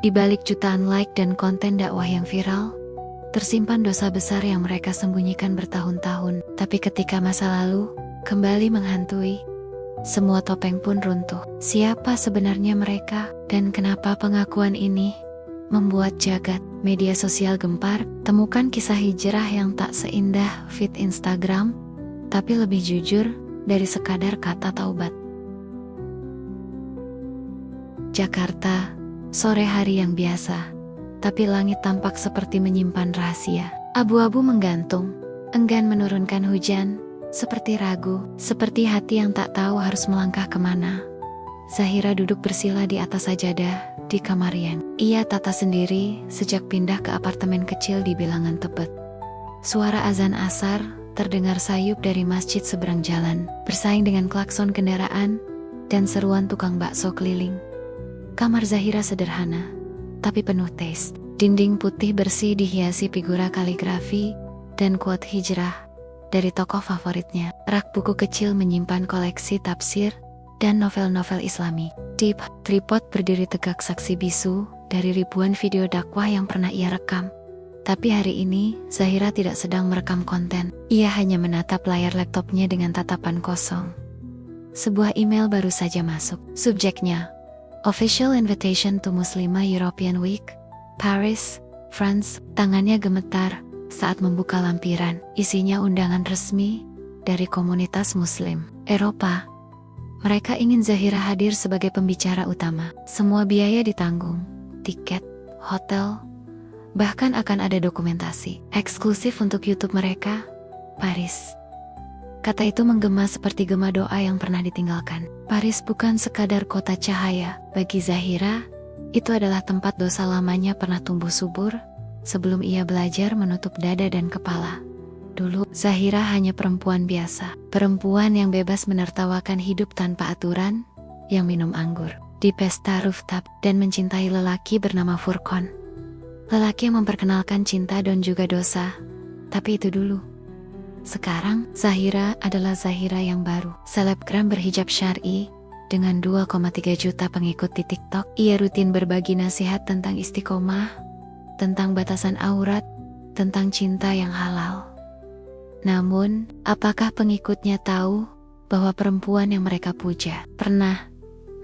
Di balik jutaan like dan konten dakwah yang viral, tersimpan dosa besar yang mereka sembunyikan bertahun-tahun. Tapi ketika masa lalu kembali menghantui, semua topeng pun runtuh. Siapa sebenarnya mereka, dan kenapa pengakuan ini membuat jagat media sosial gempar? Temukan kisah hijrah yang tak seindah feed Instagram, tapi lebih jujur dari sekadar kata taubat. Jakarta, sore hari yang biasa, tapi langit tampak seperti menyimpan rahasia. Abu-abu menggantung, enggan menurunkan hujan, seperti ragu, seperti hati yang tak tahu harus melangkah kemana. Zahira duduk bersila di atas sajadah di kamar yang ia tata sendiri sejak pindah ke apartemen kecil di Bilangan Tebet. Suara azan asar terdengar sayup dari masjid seberang jalan, bersaing dengan klakson kendaraan dan seruan tukang bakso keliling. Kamar Zahira sederhana, tapi penuh taste. Dinding putih bersih dihiasi figura kaligrafi dan quote hijrah dari tokoh favoritnya. Rak buku kecil menyimpan koleksi tafsir dan novel-novel Islami. Di tripod berdiri tegak saksi bisu dari ribuan video dakwah yang pernah ia rekam. Tapi hari ini, Zahira tidak sedang merekam konten. Ia hanya menatap layar laptopnya dengan tatapan kosong. Sebuah email baru saja masuk. Subjeknya, Official Invitation to Muslimah European Week, Paris, France. Tangannya gemetar saat membuka lampiran. Isinya undangan resmi dari komunitas Muslim Eropa. Mereka ingin Zahira hadir sebagai pembicara utama. Semua biaya ditanggung, tiket, hotel, bahkan akan ada dokumentasi eksklusif untuk YouTube mereka. Paris. Kata itu menggema seperti gema doa yang pernah ditinggalkan. Paris bukan sekadar kota cahaya. Bagi Zahira, itu adalah tempat dosa lamanya pernah tumbuh subur sebelum ia belajar menutup dada dan kepala. Dulu, Zahira hanya perempuan biasa. Perempuan yang bebas menertawakan hidup tanpa aturan, yang minum anggur di pesta rooftop dan mencintai lelaki bernama Furqan. Lelaki yang memperkenalkan cinta dan juga dosa. Tapi itu dulu. Sekarang, Zahira adalah Zahira yang baru. Selebgram berhijab syar'i dengan 2,3 juta pengikut di TikTok. Ia rutin berbagi nasihat tentang istiqomah, tentang batasan aurat, tentang cinta yang halal. Namun, apakah pengikutnya tahu bahwa perempuan yang mereka puja pernah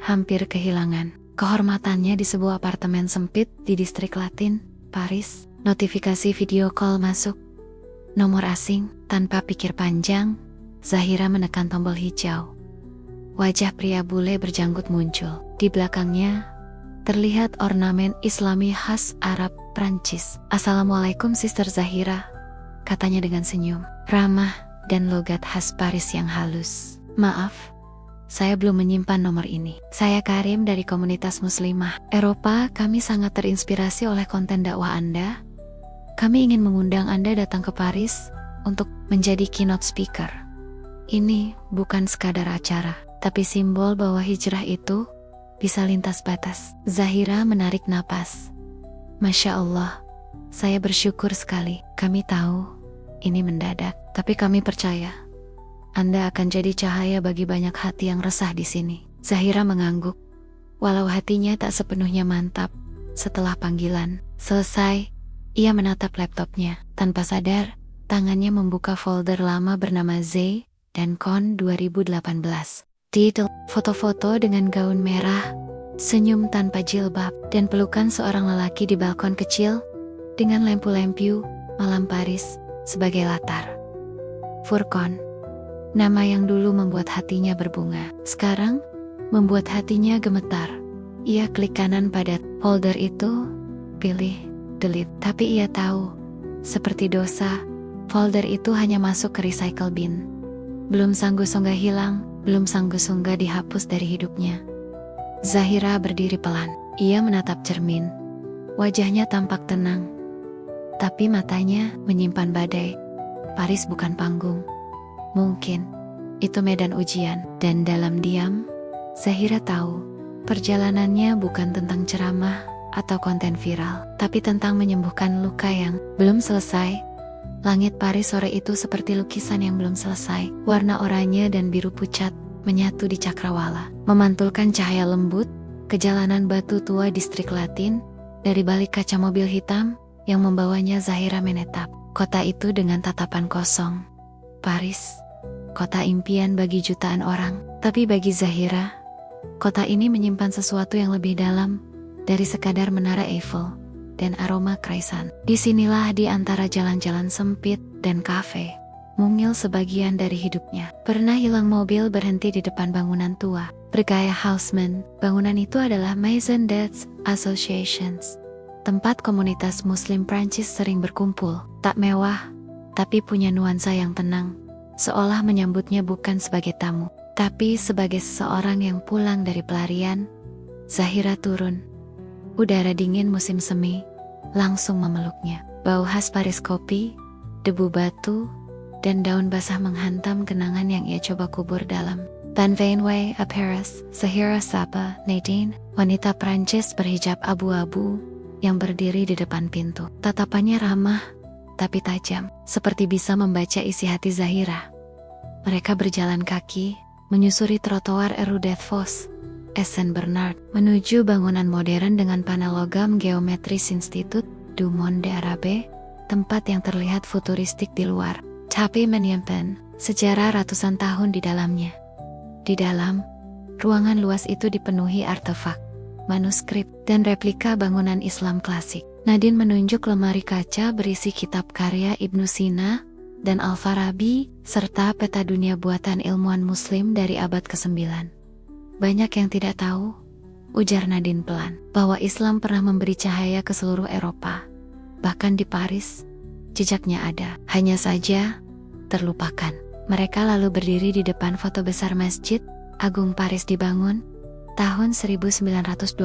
hampir kehilangan kehormatannya di sebuah apartemen sempit di distrik Latin, Paris? Notifikasi video call masuk. Nomor asing. Tanpa pikir panjang, Zahira menekan tombol hijau. Wajah pria bule berjanggut muncul. Di belakangnya, terlihat ornamen Islami khas Arab Prancis. "Assalamualaikum Sister Zahira," katanya dengan senyum ramah dan logat khas Paris yang halus. "Maaf, saya belum menyimpan nomor ini. Saya Karim dari komunitas Muslimah Eropa. Kami sangat terinspirasi oleh konten dakwah Anda. Kami ingin mengundang Anda datang ke Paris untuk menjadi keynote speaker. Ini bukan sekadar acara, tapi simbol bahwa hijrah itu bisa lintas batas." Zahira menarik napas. "Masya Allah, saya bersyukur sekali. Kami tahu ini mendadak, tapi kami percaya Anda akan jadi cahaya bagi banyak hati yang resah di sini." Zahira mengangguk, walau hatinya tak sepenuhnya mantap. Setelah panggilan selesai, ia menatap laptopnya. Tanpa sadar, tangannya membuka folder lama bernama Z dan Con 2018. Titel, foto-foto dengan gaun merah, senyum tanpa jilbab, dan pelukan seorang lelaki di balkon kecil dengan lampu-lampu malam Paris sebagai latar. Furqan, nama yang dulu membuat hatinya berbunga, sekarang membuat hatinya gemetar. Ia klik kanan pada folder itu, pilih delete. Tapi ia tahu, seperti dosa, folder itu hanya masuk ke recycle bin. Belum sanggup-sanggup hilang, belum sanggup-sanggup dihapus dari hidupnya. Zahira berdiri pelan. Ia menatap cermin. Wajahnya tampak tenang, tapi matanya menyimpan badai. Paris bukan panggung. Mungkin itu medan ujian. Dan dalam diam, Zahira tahu perjalanannya bukan tentang ceramah atau konten viral, tapi tentang menyembuhkan luka yang belum selesai. Langit Paris sore itu seperti lukisan yang belum selesai. Warna oranye dan biru pucat menyatu di cakrawala, memantulkan cahaya lembut ke jalanan batu tua distrik Latin Dari balik kaca mobil hitam yang membawanya, Zahira menetap kota itu dengan tatapan kosong. Paris, kota impian bagi jutaan orang. Tapi bagi Zahira, kota ini menyimpan sesuatu yang lebih dalam dari sekadar menara Eiffel dan aroma croissant. Disinilah di antara jalan-jalan sempit dan kafe, mungil sebagian dari hidupnya. Pernah hilang mobil berhenti di depan bangunan tua, bergaya Haussmann. Bangunan itu adalah Maison des Associations, tempat komunitas Muslim Prancis sering berkumpul. Tak mewah, tapi punya nuansa yang tenang, seolah menyambutnya bukan sebagai tamu, tapi sebagai seseorang yang pulang dari pelarian. Zahira turun. Udara dingin musim semi langsung memeluknya. Bau khas Paris kopi, debu batu, dan daun basah menghantam kenangan yang ia coba kubur dalam. Van Veenway à Paris, Zahira sapa Nadine, wanita Prancis berhijab abu-abu yang berdiri di depan pintu. Tatapannya ramah tapi tajam, seperti bisa membaca isi hati Zahira. Mereka berjalan kaki, menyusuri trotoar Rue des Fosses, Saint Bernard, menuju bangunan modern dengan panel logam Geometris Institut du Monde Arabe, tempat yang terlihat futuristik di luar, tapi menyimpan sejarah ratusan tahun di dalamnya. Di dalam, ruangan luas itu dipenuhi artefak, manuskrip, dan replika bangunan Islam klasik. Nadine menunjuk lemari kaca berisi kitab karya Ibnu Sina dan Al-Farabi, serta peta dunia buatan ilmuwan muslim dari abad ke-9. Banyak yang tidak tahu, ujar Nadine pelan, bahwa Islam pernah memberi cahaya ke seluruh Eropa. Bahkan di Paris, jejaknya ada. Hanya saja, terlupakan. Mereka lalu berdiri di depan foto besar Masjid Agung Paris dibangun tahun 1926,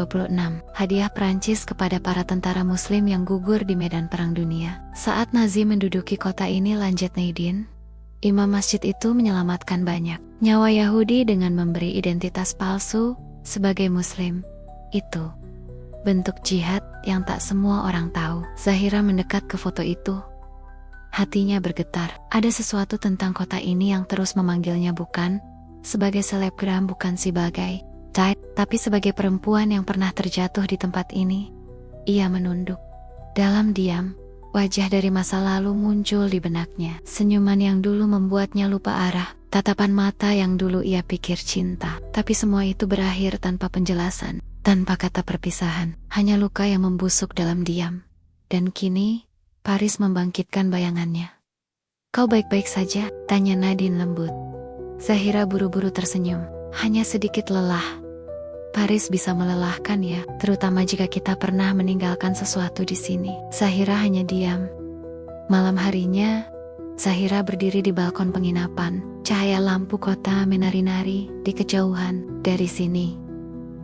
hadiah Prancis kepada para tentara muslim yang gugur di medan perang dunia. Saat Nazi menduduki kota ini, lanjut Nadine, imam masjid itu menyelamatkan banyak nyawa Yahudi dengan memberi identitas palsu sebagai muslim. Itu bentuk jihad yang tak semua orang tahu. Zahira mendekat ke foto itu. Hatinya bergetar. Ada sesuatu tentang kota ini yang terus memanggilnya, bukan sebagai selebgram, bukan sebagai tapi sebagai perempuan yang pernah terjatuh di tempat ini. Ia menunduk. Dalam diam, wajah dari masa lalu muncul di benaknya. Senyuman yang dulu membuatnya lupa arah, tatapan mata yang dulu ia pikir cinta. Tapi semua itu berakhir tanpa penjelasan, tanpa kata perpisahan. Hanya luka yang membusuk dalam diam. Dan kini, Paris membangkitkan bayangannya. "Kau baik-baik saja?" tanya Nadine lembut. Zahira buru-buru tersenyum. "Hanya sedikit lelah." Paris bisa melelahkan ya, terutama jika kita pernah meninggalkan sesuatu di sini. Zahira hanya diam. Malam harinya, Zahira berdiri di balkon penginapan. Cahaya lampu kota menari-nari di kejauhan. Dari sini,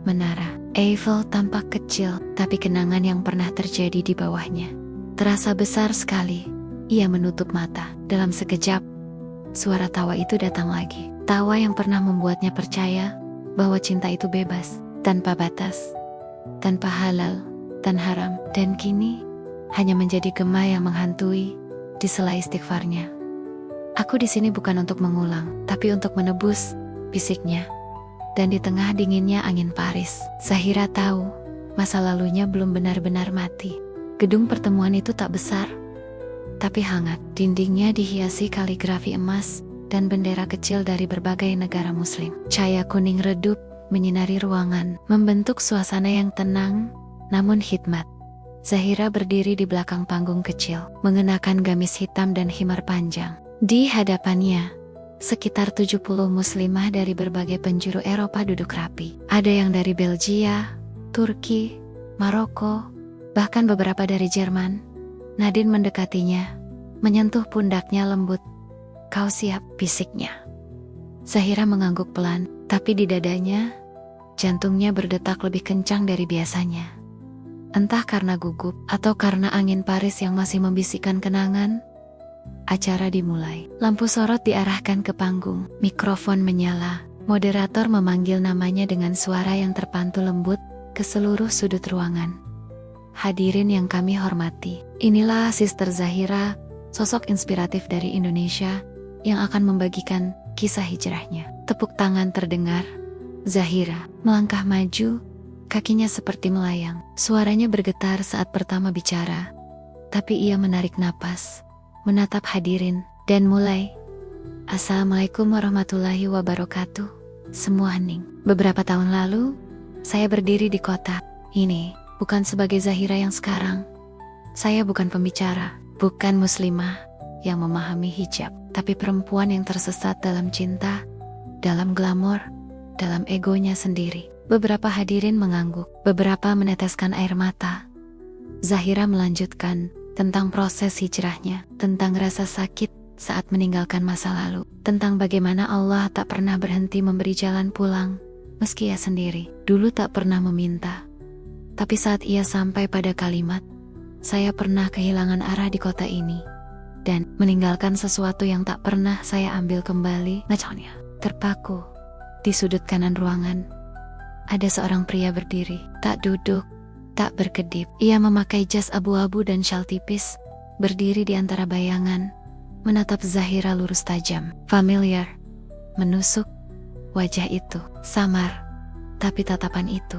menara Eiffel tampak kecil, tapi kenangan yang pernah terjadi di bawahnya terasa besar sekali. Ia menutup mata. Dalam sekejap, suara tawa itu datang lagi. Tawa yang pernah membuatnya percaya bahwa cinta itu bebas, tanpa batas, tanpa halal dan haram. Dan kini, hanya menjadi gema yang menghantui di sela istighfarnya. "Aku di sini bukan untuk mengulang, tapi untuk menebus," bisiknya. Dan di tengah dinginnya angin Paris, Zahira tahu masa lalunya belum benar-benar mati. Gedung pertemuan itu tak besar, tapi hangat. Dindingnya dihiasi kaligrafi emas dan bendera kecil dari berbagai negara muslim. Cahaya kuning redup menyinari ruangan, membentuk suasana yang tenang namun hikmat. Zahira berdiri di belakang panggung kecil, mengenakan gamis hitam dan khimar panjang. Di hadapannya, sekitar 70 muslimah dari berbagai penjuru Eropa duduk rapi. Ada yang dari Belgia, Turki, Maroko, bahkan beberapa dari Jerman. Nadine mendekatinya, menyentuh pundaknya lembut. "Kau siap?" bisiknya. Zahira mengangguk pelan, tapi di dadanya, jantungnya berdetak lebih kencang dari biasanya. Entah karena gugup atau karena angin Paris yang masih membisikkan kenangan, acara dimulai. Lampu sorot diarahkan ke panggung, mikrofon menyala, moderator memanggil namanya dengan suara yang terpantul lembut ke seluruh sudut ruangan. "Hadirin yang kami hormati, inilah Sister Zahira, sosok inspiratif dari Indonesia yang akan membagikan kisah hijrahnya." Tepuk tangan terdengar. Zahira melangkah maju, Kakinya seperti melayang. Suaranya bergetar saat pertama bicara. Tapi ia menarik napas, menatap hadirin, dan mulai. Assalamualaikum warahmatullahi wabarakatuh. Semua hening. Beberapa tahun lalu, saya berdiri di kota ini, bukan sebagai Zahira yang sekarang. Saya bukan pembicara, bukan muslimah yang memahami hijab, tapi perempuan yang tersesat dalam cinta, dalam glamor, dalam egonya sendiri. Beberapa hadirin mengangguk, beberapa meneteskan air mata. Zahira melanjutkan tentang proses hijrahnya, tentang rasa sakit saat meninggalkan masa lalu, tentang bagaimana Allah tak pernah berhenti memberi jalan pulang, meski ia sendiri dulu tak pernah meminta. Tapi saat ia sampai pada kalimat, saya pernah kehilangan arah di kota ini, dan meninggalkan sesuatu yang tak pernah saya ambil kembali, terpaku di sudut kanan ruangan. Ada seorang pria berdiri, tak duduk, tak berkedip. Ia memakai jas abu-abu dan syal tipis, berdiri di antara bayangan, menatap Zahira lurus tajam. Familiar, menusuk, wajah itu, samar. Tapi tatapan itu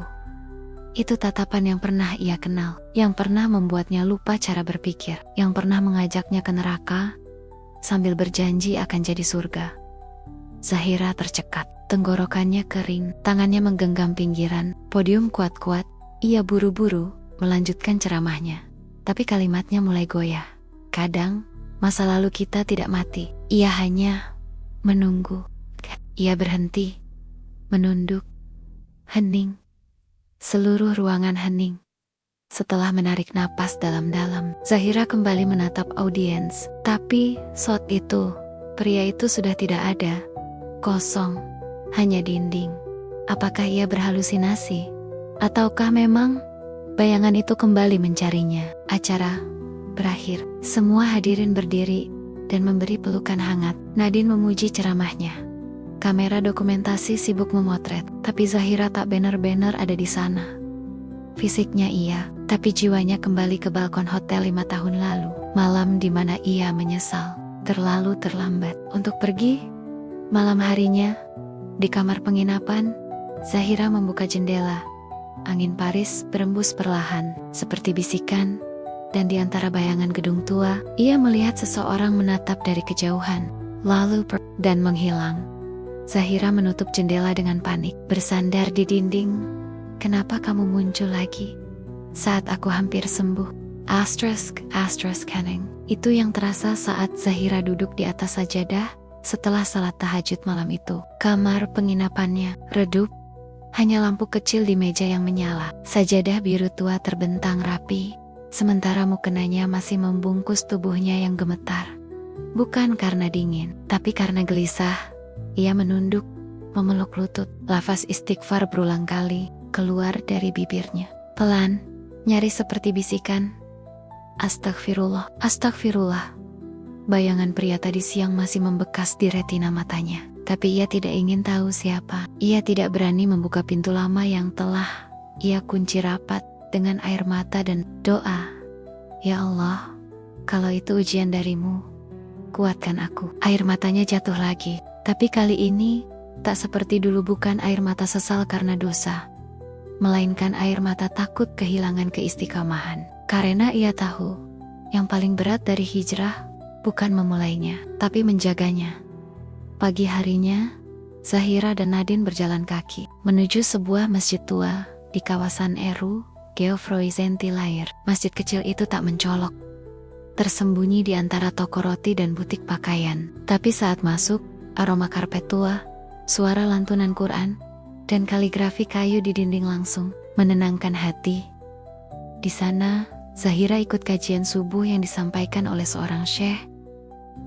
tatapan yang pernah ia kenal, yang pernah membuatnya lupa cara berpikir, yang pernah mengajaknya ke neraka, sambil berjanji akan jadi surga. Zahira tercekat. Tenggorokannya kering, tangannya menggenggam pinggiran, podium kuat-kuat. Ia buru-buru melanjutkan ceramahnya. Tapi kalimatnya mulai goyah. Kadang, masa lalu kita tidak mati. Ia hanya menunggu. Ia berhenti, menunduk, hening. Seluruh ruangan hening. Setelah menarik napas dalam-dalam, Zahira kembali menatap audiens. Tapi, saat itu, pria itu sudah tidak ada. Kosong. Hanya dinding. Apakah ia berhalusinasi? Ataukah memang bayangan itu kembali mencarinya? Acara berakhir. Semua hadirin berdiri dan memberi pelukan hangat. Nadine memuji ceramahnya. Kamera dokumentasi sibuk memotret, tapi Zahira tak benar-benar ada di sana. Fisiknya iya, tapi jiwanya kembali ke balkon hotel 5 tahun lalu. Malam di mana ia menyesal, terlalu terlambat untuk pergi. Malam harinya, di kamar penginapan, Zahira membuka jendela. Angin Paris berembus perlahan, seperti bisikan, dan di antara bayangan gedung tua, ia melihat seseorang menatap dari kejauhan, lalu dan menghilang. Zahira menutup jendela dengan panik, bersandar di dinding. Kenapa kamu muncul lagi? Saat aku hampir sembuh. Canning. Itu yang terasa saat Zahira duduk di atas sajadah, setelah salat tahajud malam itu. Kamar penginapannya redup, hanya lampu kecil di meja yang menyala. Sajadah biru tua terbentang rapi, sementara mukenanya masih membungkus tubuhnya yang gemetar. Bukan karena dingin, tapi karena gelisah. Ia menunduk, memeluk lutut. Lafaz istighfar berulang kali keluar dari bibirnya. Pelan, nyaris seperti bisikan. Astagfirullah, astagfirullah. Bayangan pria tadi siang masih membekas di retina matanya. Tapi ia tidak ingin tahu siapa. Ia tidak berani membuka pintu lama yang telah ia kunci rapat dengan air mata dan doa. Ya Allah, kalau itu ujian darimu, kuatkan aku. Air matanya jatuh lagi. Tapi kali ini, tak seperti dulu, bukan air mata sesal karena dosa, melainkan air mata takut kehilangan keistiqomahan. Karena ia tahu, yang paling berat dari hijrah bukan memulainya, tapi menjaganya. Pagi harinya, Zahira dan Nadine berjalan kaki menuju sebuah masjid tua di kawasan Eru, Geofroizentilair. Masjid kecil itu tak mencolok, tersembunyi di antara toko roti dan butik pakaian. Tapi saat masuk, aroma karpet tua, suara lantunan Quran, dan kaligrafi kayu di dinding langsung menenangkan hati. Di sana, Zahira ikut kajian subuh yang disampaikan oleh seorang syekh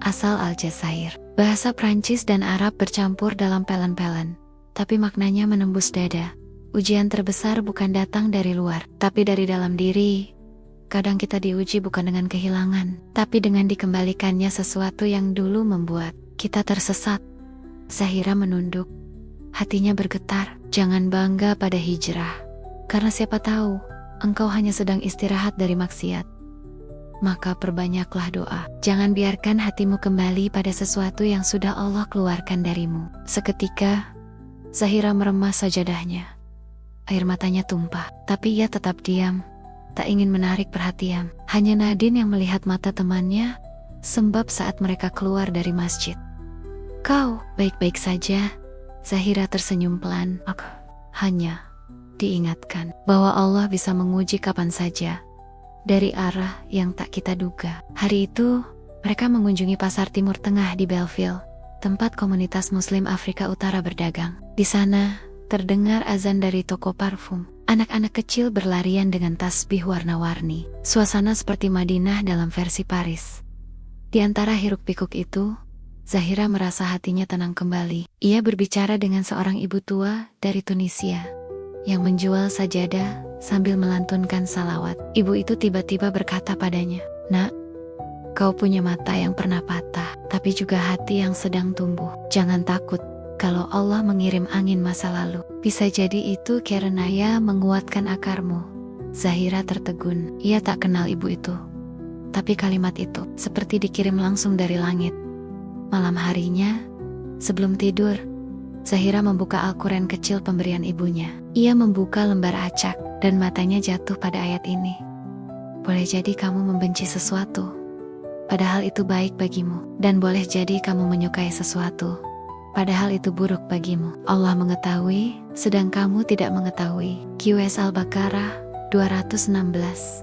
asal Aljazair. Bahasa Prancis dan Arab bercampur dalam pelan-pelan, tapi maknanya menembus dada. Ujian terbesar bukan datang dari luar, tapi dari dalam diri. Kadang kita diuji bukan dengan kehilangan, tapi dengan dikembalikannya sesuatu yang dulu membuat kita tersesat. Zahira menunduk, hatinya bergetar. Jangan bangga pada hijrah, karena siapa tahu engkau hanya sedang istirahat dari maksiat. Maka perbanyaklah doa. Jangan biarkan hatimu kembali pada sesuatu yang sudah Allah keluarkan darimu. Seketika, Zahira meremas sajadahnya. Air matanya tumpah, tapi ia tetap diam, tak ingin menarik perhatian. Hanya Nadine yang melihat mata temannya, sembab saat mereka keluar dari masjid. "Kau baik-baik saja?" Zahira tersenyum pelan. "Aku hanya diingatkan bahwa Allah bisa menguji kapan saja, dari arah yang tak kita duga." Hari itu, mereka mengunjungi pasar Timur Tengah di Belleville, tempat komunitas Muslim Afrika Utara berdagang. Di sana, terdengar azan dari toko parfum. Anak-anak kecil berlarian dengan tasbih warna-warni. Suasana seperti Madinah dalam versi Paris. Di antara hiruk-pikuk itu, Zahira merasa hatinya tenang kembali. Ia berbicara dengan seorang ibu tua dari Tunisia yang menjual sajadah sambil melantunkan salawat. Ibu itu tiba-tiba berkata padanya, "Nak, kau punya mata yang pernah patah, tapi juga hati yang sedang tumbuh. Jangan takut kalau Allah mengirim angin masa lalu. Bisa jadi itu karena ya menguatkan akarmu." Zahira tertegun. Ia tak kenal ibu itu. Tapi kalimat itu seperti dikirim langsung dari langit. Malam harinya, sebelum tidur, Zahira membuka Al-Quran kecil pemberian ibunya. Ia membuka lembar acak dan matanya jatuh pada ayat ini. "Boleh jadi kamu membenci sesuatu, padahal itu baik bagimu. Dan boleh jadi kamu menyukai sesuatu, padahal itu buruk bagimu. Allah mengetahui, sedang kamu tidak mengetahui." QS Al-Baqarah 216.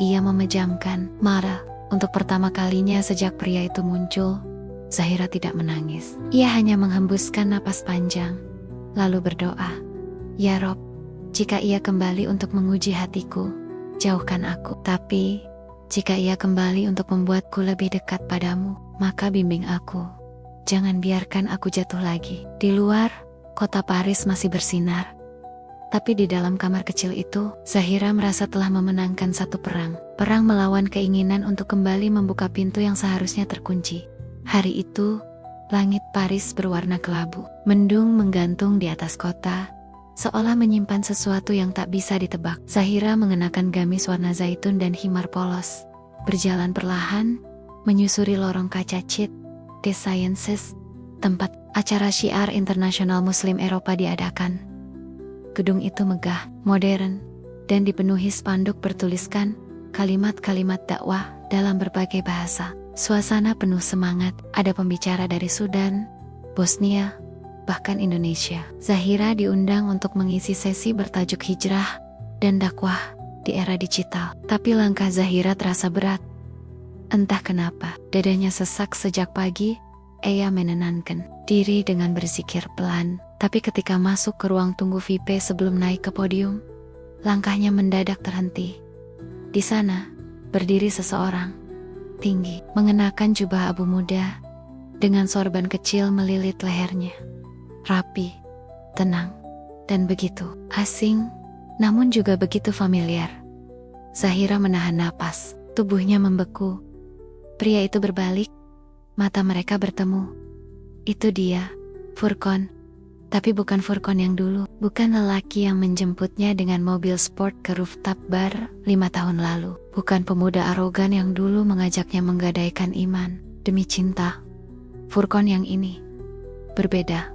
Ia memejamkan mata. Untuk pertama kalinya sejak pria itu muncul, Zahira tidak menangis. Ia hanya menghembuskan napas panjang, lalu berdoa, "Ya Rob, jika ia kembali untuk menguji hatiku, jauhkan aku. Tapi, jika ia kembali untuk membuatku lebih dekat padamu, maka bimbing aku. Jangan biarkan aku jatuh lagi." Di luar, kota Paris masih bersinar. Tapi di dalam kamar kecil itu, Zahira merasa telah memenangkan satu perang. Perang melawan keinginan untuk kembali membuka pintu yang seharusnya terkunci. Hari itu, langit Paris berwarna kelabu. Mendung menggantung di atas kota, seolah menyimpan sesuatu yang tak bisa ditebak. Zahira mengenakan gamis warna zaitun dan himar polos, berjalan perlahan, menyusuri lorong kaca CIT, The Sciences, tempat acara syiar internasional Muslim Eropa diadakan. Gedung itu megah, modern, dan dipenuhi spanduk bertuliskan kalimat-kalimat dakwah dalam berbagai bahasa. Suasana penuh semangat, ada pembicara dari Sudan, Bosnia, bahkan Indonesia. Zahira diundang untuk mengisi sesi bertajuk hijrah dan dakwah di era digital. Tapi langkah Zahira terasa berat. Entah kenapa, dadanya sesak sejak pagi. Ia menenangkan diri dengan berzikir pelan. Tapi ketika masuk ke ruang tunggu VIP sebelum naik ke podium, langkahnya mendadak terhenti. Di sana, berdiri seseorang, tinggi, mengenakan jubah abu muda, dengan sorban kecil melilit lehernya. Rapi, tenang, dan begitu asing, namun juga begitu familiar. Zahira menahan napas, tubuhnya membeku. Pria itu berbalik, mata mereka bertemu. Itu dia, Furqan. Tapi bukan Furqan yang dulu, bukan lelaki yang menjemputnya dengan mobil sport ke rooftop bar 5 tahun lalu, bukan pemuda arogan yang dulu mengajaknya menggadaikan iman demi cinta. Furqan yang ini berbeda.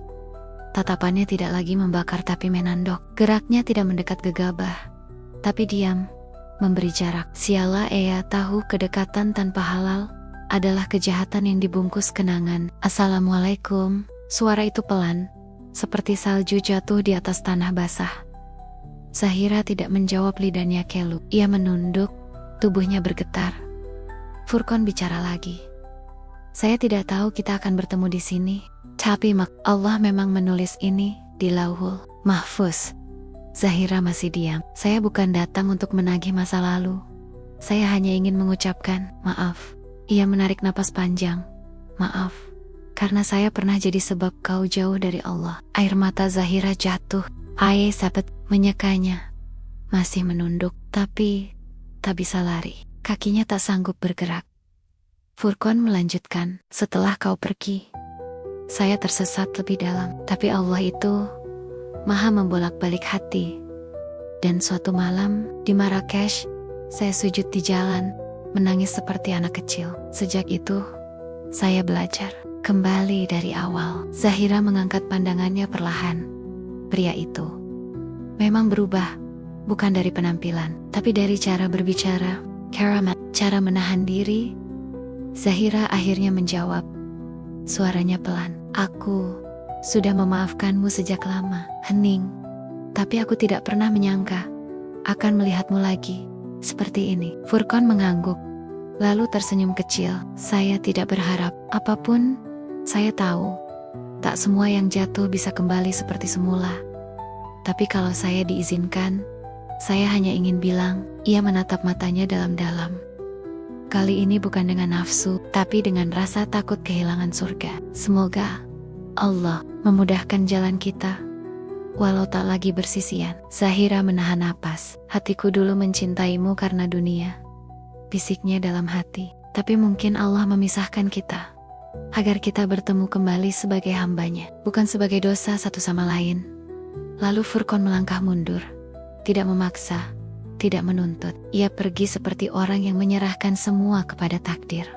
Tatapannya tidak lagi membakar tapi menandok. Geraknya tidak mendekat gegabah, tapi diam, memberi jarak. Sialah ia tahu kedekatan tanpa halal adalah kejahatan yang dibungkus kenangan. "Assalamualaikum." Suara itu pelan, seperti salju jatuh di atas tanah basah. Zahira tidak menjawab, lidahnya keluh. Ia menunduk, tubuhnya bergetar. Furqan bicara lagi. "Saya tidak tahu kita akan bertemu di sini, tapi Allah memang menulis ini di Lauhul Mahfuz." Zahira masih diam. "Saya bukan datang untuk menagih masa lalu. Saya hanya ingin mengucapkan maaf." Ia menarik napas panjang. "Maaf, karena saya pernah jadi sebab kau jauh dari Allah." Air mata Zahira jatuh. Aye Sabet menyekanya. Masih menunduk, tapi tak bisa lari. Kakinya tak sanggup bergerak. Furqan melanjutkan, "Setelah kau pergi, saya tersesat lebih dalam. Tapi Allah itu maha membolak-balik hati. Dan suatu malam di Marrakesh, saya sujud di jalan, menangis seperti anak kecil. Sejak itu, saya belajar kembali dari awal." Zahira mengangkat pandangannya perlahan. Pria itu memang berubah, bukan dari penampilan, tapi dari cara berbicara, keramat, cara menahan diri. Zahira akhirnya menjawab. Suaranya pelan. Aku sudah memaafkanmu sejak lama, Hening. Tapi aku tidak pernah menyangka akan melihatmu lagi seperti ini. Furqan mengangguk, lalu tersenyum kecil. Saya tidak berharap apapun. Saya tahu tak semua yang jatuh bisa kembali seperti semula. Tapi kalau saya diizinkan, saya hanya ingin bilang. Ia menatap matanya dalam-dalam. Kali ini bukan dengan nafsu, tapi dengan rasa takut kehilangan surga. Semoga Allah memudahkan jalan kita, walau tak lagi bersisian. Zahira menahan napas. Hatiku dulu mencintaimu karena dunia, bisiknya dalam hati. Tapi mungkin Allah memisahkan kita, agar kita bertemu kembali sebagai hambanya, bukan sebagai dosa satu sama lain. Lalu Furqan melangkah mundur, tidak memaksa, tidak menuntut. Ia pergi seperti orang yang menyerahkan semua kepada takdir.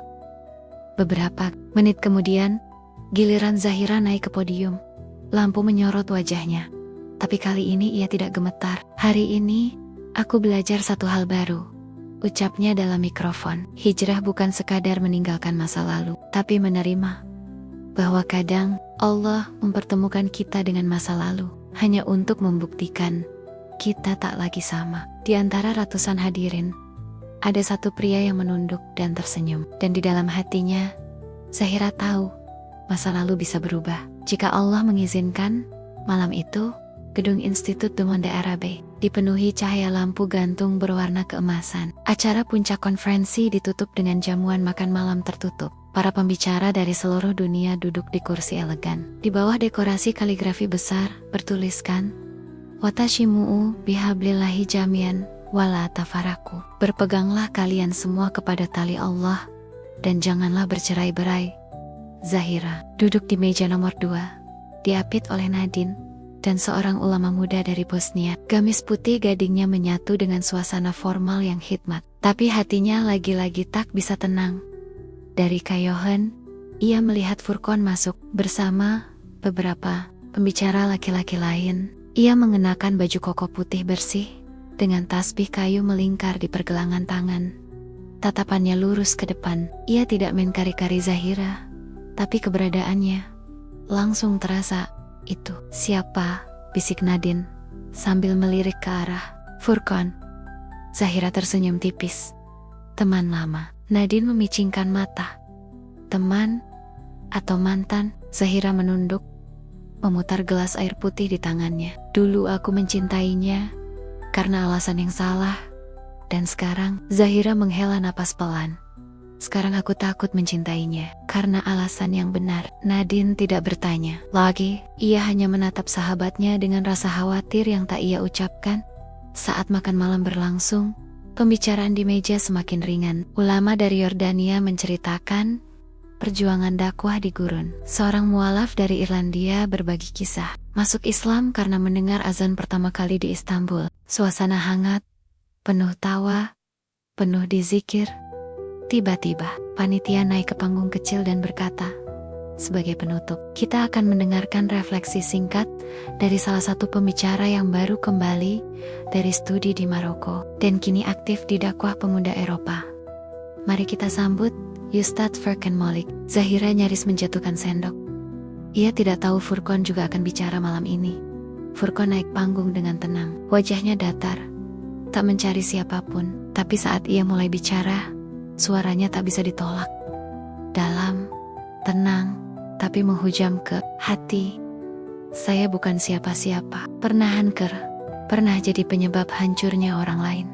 Beberapa menit kemudian, giliran Zahira naik ke podium. Lampu menyorot wajahnya, tapi kali ini ia tidak gemetar. Hari ini, aku belajar satu hal baru, ucapnya dalam mikrofon. Hijrah bukan sekadar meninggalkan masa lalu, tapi menerima bahwa kadang Allah mempertemukan kita dengan masa lalu, hanya untuk membuktikan kita tak lagi sama. Di antara ratusan hadirin, ada satu pria yang menunduk dan tersenyum. Dan di dalam hatinya, Zahira tahu masa lalu bisa berubah jika Allah mengizinkan. Malam itu, gedung Institut du Monde Arabe dipenuhi cahaya lampu gantung berwarna keemasan. Acara puncak konferensi ditutup dengan jamuan makan malam tertutup. Para pembicara dari seluruh dunia duduk di kursi elegan. Di bawah dekorasi kaligrafi besar bertuliskan, Watashimu'u bihablillahi jamian wala tafaraku. Berpeganglah kalian semua kepada tali Allah dan janganlah bercerai-berai. Zahira duduk di meja nomor 2, diapit oleh Nadine dan seorang ulama muda dari Bosnia. Gamis putih gadingnya menyatu dengan suasana formal yang khidmat, tapi hatinya lagi-lagi tak bisa tenang. Dari kayohan, ia melihat Furqan masuk bersama beberapa pembicara laki-laki lain. Ia mengenakan baju koko putih bersih, dengan tasbih kayu melingkar di pergelangan tangan. Tatapannya lurus ke depan. Ia tidak mengkari-kari Zahira, tapi keberadaannya langsung terasa. Itu siapa? Bisik Nadine sambil melirik ke arah Furqan. Zahira tersenyum tipis. Teman lama. Nadine memicingkan mata. Teman atau mantan? Zahira menunduk, memutar gelas air putih di tangannya. Dulu aku mencintainya karena alasan yang salah, dan sekarang Zahira menghela napas pelan. Sekarang aku takut mencintainya karena alasan yang benar. Nadine tidak bertanya lagi. Ia hanya menatap sahabatnya dengan rasa khawatir yang tak ia ucapkan. Saat makan malam berlangsung, pembicaraan di meja semakin ringan. Ulama dari Yordania menceritakan perjuangan dakwah di gurun. Seorang mualaf dari Irlandia berbagi kisah masuk Islam karena mendengar azan pertama kali di Istanbul. Suasana hangat, penuh tawa, penuh dizikir. Tiba-tiba, panitia naik ke panggung kecil dan berkata, sebagai penutup, kita akan mendengarkan refleksi singkat dari salah satu pembicara yang baru kembali dari studi di Maroko dan kini aktif di dakwah pemuda Eropa. Mari kita sambut Ustadz Furqan Malik. Zahira nyaris menjatuhkan sendok. Ia tidak tahu Furqan juga akan bicara malam ini. Furqan naik panggung dengan tenang. Wajahnya datar, tak mencari siapapun. Tapi saat ia mulai bicara, suaranya tak bisa ditolak. Dalam, tenang, tapi menghujam ke hati. Saya bukan siapa-siapa. Pernah hancur, pernah jadi penyebab hancurnya orang lain.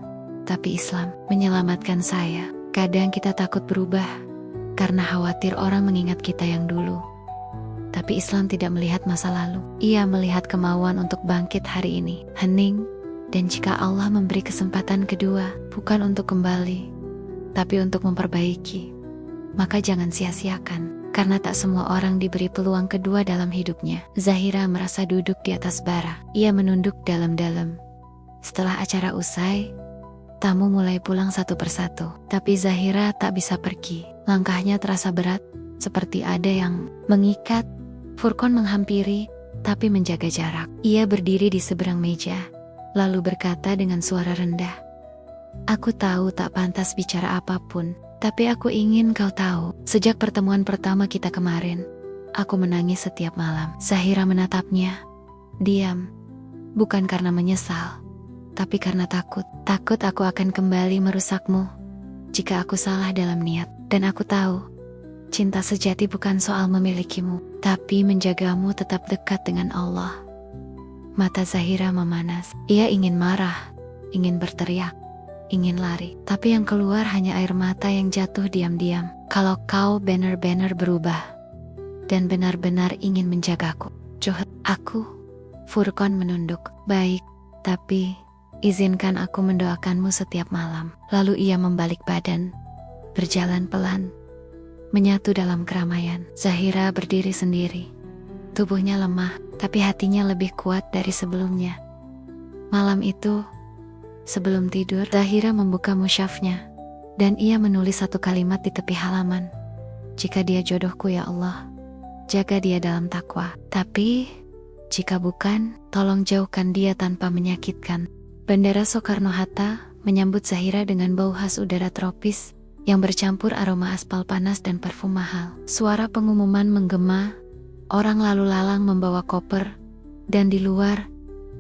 Tapi Islam menyelamatkan saya. Kadang kita takut berubah karena khawatir orang mengingat kita yang dulu. Tapi Islam tidak melihat masa lalu. Ia melihat kemauan untuk bangkit hari ini. Hening. Dan jika Allah memberi kesempatan kedua, bukan untuk kembali, tapi untuk memperbaiki, maka jangan sia-siakan. Karena tak semua orang diberi peluang kedua dalam hidupnya. Zahira merasa duduk di atas bara. Ia menunduk dalam-dalam. Setelah acara usai, tamu mulai pulang satu persatu. Tapi Zahira tak bisa pergi. Langkahnya terasa berat, seperti ada yang mengikat. Furqan menghampiri, tapi menjaga jarak. Ia berdiri di seberang meja, lalu berkata dengan suara rendah, "Aku tahu tak pantas bicara apapun, tapi aku ingin kau tahu, sejak pertemuan pertama kita kemarin, aku menangis setiap malam." Zahira menatapnya, diam, bukan karena menyesal, tapi karena takut. Takut aku akan kembali merusakmu jika aku salah dalam niat. Dan aku tahu, cinta sejati bukan soal memilikimu, tapi menjagamu tetap dekat dengan Allah. Mata Zahira memanas. Ia ingin marah, ingin berteriak, ingin lari, tapi yang keluar hanya air mata yang jatuh diam-diam. Kalau kau benar-benar berubah dan benar-benar ingin menjagaku, aku, Furqan menunduk. Baik, tapi izinkan aku mendoakanmu setiap malam. Lalu ia membalik badan, berjalan pelan, menyatu dalam keramaian. Zahira berdiri sendiri. Tubuhnya lemah, tapi hatinya lebih kuat dari sebelumnya. Malam itu, sebelum tidur, Zahira membuka mushafnya, dan ia menulis satu kalimat di tepi halaman. "Jika dia jodohku ya Allah, jaga dia dalam takwa. Tapi, jika bukan, tolong jauhkan dia tanpa menyakitkan." Bandara Soekarno-Hatta menyambut Zahira dengan bau khas udara tropis yang bercampur aroma aspal panas dan parfum mahal. Suara pengumuman menggema, orang lalu lalang membawa koper, dan di luar,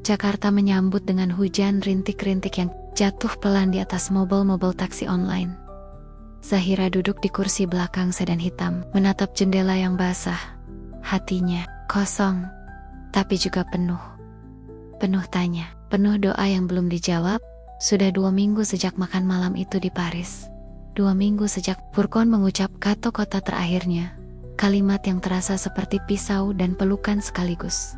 Jakarta menyambut dengan hujan rintik-rintik yang jatuh pelan di atas mobil-mobil taksi online. Zahira duduk di kursi belakang sedan hitam, menatap jendela yang basah. Hatinya kosong, tapi juga penuh. Penuh tanya, penuh doa yang belum dijawab. Sudah 2 minggu sejak makan malam itu di Paris. 2 minggu sejak Furqan mengucap kata-kata terakhirnya. Kalimat yang terasa seperti pisau dan pelukan sekaligus.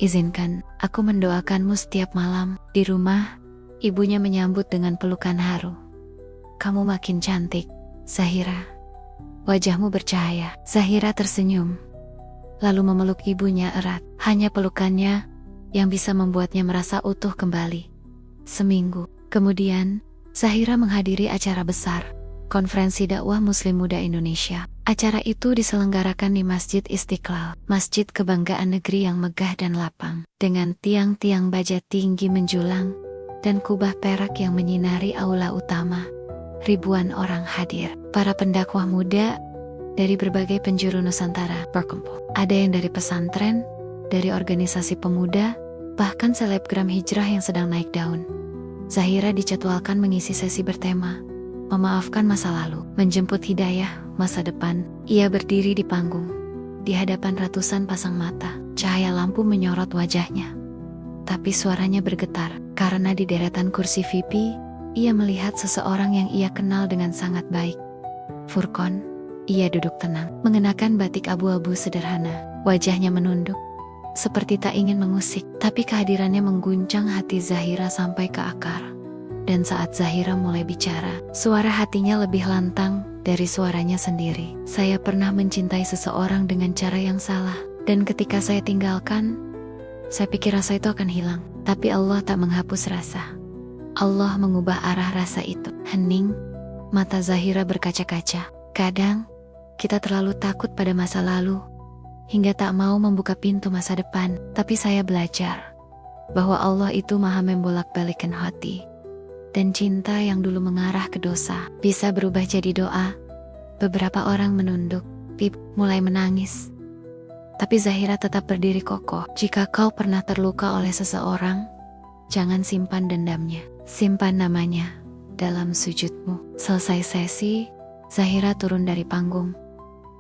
"Izinkan aku mendoakanmu setiap malam." Di rumah, ibunya menyambut dengan pelukan haru. "Kamu makin cantik, Zahira. Wajahmu bercahaya." Zahira tersenyum, lalu memeluk ibunya erat. Hanya pelukannya yang bisa membuatnya merasa utuh kembali. Seminggu kemudian, Zahira menghadiri acara besar, Konferensi Dakwah Muslim Muda Indonesia. Acara itu diselenggarakan di Masjid Istiqlal, masjid kebanggaan negeri yang megah dan lapang, dengan tiang-tiang baja tinggi menjulang dan kubah perak yang menyinari aula utama. Ribuan orang hadir, para pendakwah muda dari berbagai penjuru Nusantara berkumpul. Ada yang dari pesantren, dari organisasi pemuda, bahkan selebgram hijrah yang sedang naik daun. Zahira dijadwalkan mengisi sesi bertema memaafkan masa lalu, menjemput hidayah masa depan. Ia berdiri di panggung, di hadapan ratusan pasang mata. Cahaya lampu menyorot wajahnya, tapi suaranya bergetar karena di deretan kursi VIP, ia melihat seseorang yang ia kenal dengan sangat baik. Furqan. Ia duduk tenang, mengenakan batik abu-abu sederhana. Wajahnya menunduk, seperti tak ingin mengusik, tapi kehadirannya mengguncang hati Zahira sampai ke akar. Dan saat Zahira mulai bicara, suara hatinya lebih lantang dari suaranya sendiri. "Saya pernah mencintai seseorang dengan cara yang salah, dan ketika saya tinggalkan, saya pikir rasa itu akan hilang. Tapi Allah tak menghapus rasa. Allah mengubah arah rasa itu." Hening, mata Zahira berkaca-kaca. Kadang, kita terlalu takut pada masa lalu, hingga tak mau membuka pintu masa depan. Tapi saya belajar bahwa Allah itu maha membolak-balikkan hati. Dan cinta yang dulu mengarah ke dosa bisa berubah jadi doa. Beberapa orang menunduk, mulai menangis. Tapi Zahira tetap berdiri kokoh. Jika kau pernah terluka oleh seseorang, jangan simpan dendamnya. Simpan namanya dalam sujudmu. Selesai sesi, Zahira turun dari panggung.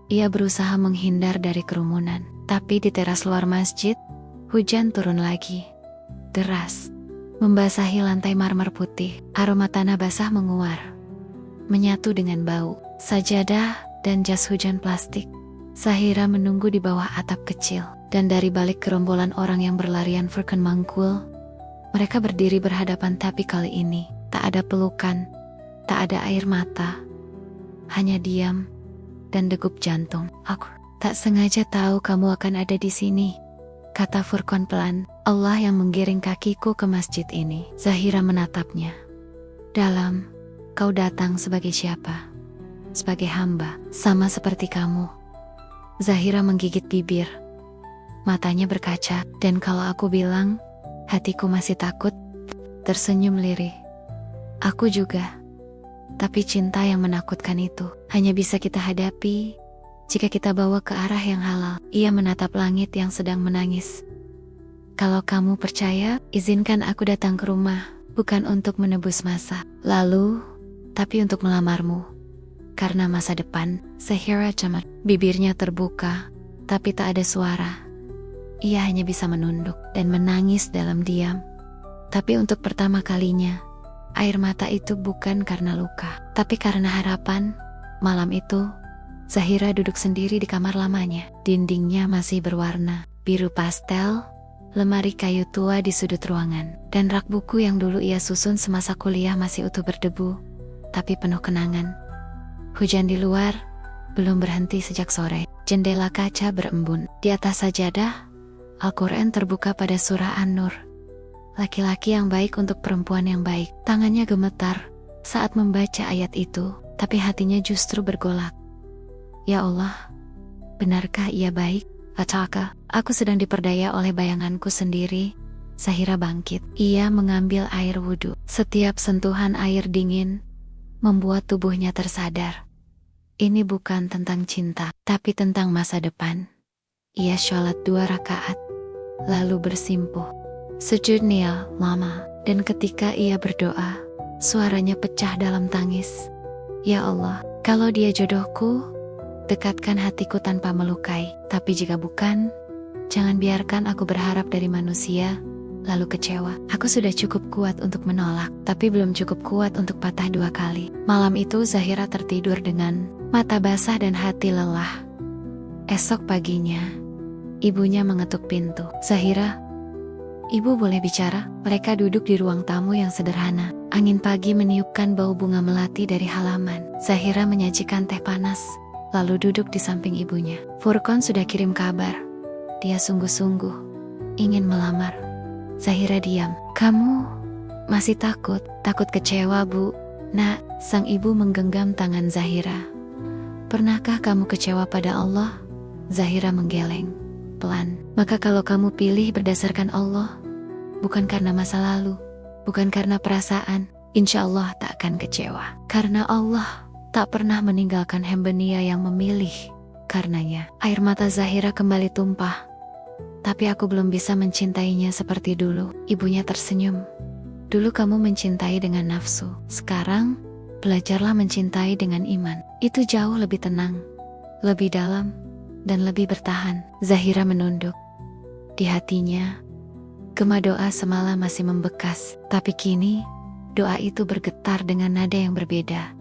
Ia berusaha menghindar dari kerumunan. Tapi di teras luar masjid, hujan turun lagi. Deras, membasahi lantai marmer putih. Aroma tanah basah menguar, menyatu dengan bau sajadah dan jas hujan plastik. Zahira menunggu di bawah atap kecil, dan dari balik gerombolan orang yang berlarian Furqan mangkul, mereka berdiri berhadapan. Tapi kali ini, tak ada pelukan, tak ada air mata, hanya diam dan degup jantung. "Aku tak sengaja tahu kamu akan ada di sini," kata Furqan pelan. "Allah yang menggiring kakiku ke masjid ini." Zahira menatapnya dalam. "Kau datang sebagai siapa?" "Sebagai hamba, sama seperti kamu." Zahira menggigit bibir, matanya berkaca. "Dan kalau aku bilang hatiku masih takut, tersenyum lirih. Aku juga. Tapi cinta yang menakutkan itu hanya bisa kita hadapi jika kita bawa ke arah yang halal. Ia menatap langit yang sedang menangis. Kalau kamu percaya, izinkan aku datang ke rumah, bukan untuk menebus masa lalu, tapi untuk melamarmu. Karena masa depan, Zahira cemat. Bibirnya terbuka, tapi tak ada suara. Ia hanya bisa menunduk dan menangis dalam diam. Tapi untuk pertama kalinya, air mata itu bukan karena luka, tapi karena harapan. Malam itu, Zahira duduk sendiri di kamar lamanya. Dindingnya masih berwarna biru pastel, lemari kayu tua di sudut ruangan, dan rak buku yang dulu ia susun semasa kuliah masih utuh berdebu, tapi penuh kenangan. Hujan di luar belum berhenti sejak sore. Jendela kaca berembun. Di atas sajadah, Al-Quran terbuka pada surah An-Nur. Laki-laki yang baik untuk perempuan yang baik. Tangannya gemetar saat membaca ayat itu, tapi hatinya justru bergolak. Ya Allah, benarkah ia baik? Ataka, aku sedang diperdaya oleh bayanganku sendiri. Zahira bangkit. Ia mengambil air wudhu. Setiap sentuhan air dingin membuat tubuhnya tersadar. Ini bukan tentang cinta, tapi tentang masa depan. Ia sholat 2 rakaat, lalu bersimpuh. Sujud niat lama, dan ketika ia berdoa, suaranya pecah dalam tangis. Ya Allah, kalau dia jodohku, dekatkan hatiku tanpa melukai. Tapi jika bukan, jangan biarkan aku berharap dari manusia, lalu kecewa. Aku sudah cukup kuat untuk menolak, tapi belum cukup kuat untuk patah 2 kali. Malam itu Zahira tertidur dengan mata basah dan hati lelah. Esok paginya, ibunya mengetuk pintu. Zahira, Ibu boleh bicara? Mereka duduk di ruang tamu yang sederhana. Angin pagi meniupkan bau bunga melati dari halaman. Zahira menyajikan teh panas, lalu duduk di samping ibunya. Furqan sudah kirim kabar. Dia sungguh-sungguh ingin melamar. Zahira diam. Kamu masih takut? Takut kecewa, Bu? Nak, sang ibu menggenggam tangan Zahira. Pernahkah kamu kecewa pada Allah? Zahira menggeleng pelan. Maka kalau kamu pilih berdasarkan Allah, bukan karena masa lalu, bukan karena perasaan, insya Allah tak akan kecewa. Karena Allah tak pernah meninggalkan hamba-Nia yang memilih karenanya. Air mata Zahira kembali tumpah. Tapi aku belum bisa mencintainya seperti dulu. Ibunya tersenyum. Dulu kamu mencintai dengan nafsu. Sekarang, belajarlah mencintai dengan iman. Itu jauh lebih tenang, lebih dalam, dan lebih bertahan. Zahira menunduk. Di hatinya, gema doa semalam masih membekas. Tapi kini, doa itu bergetar dengan nada yang berbeda.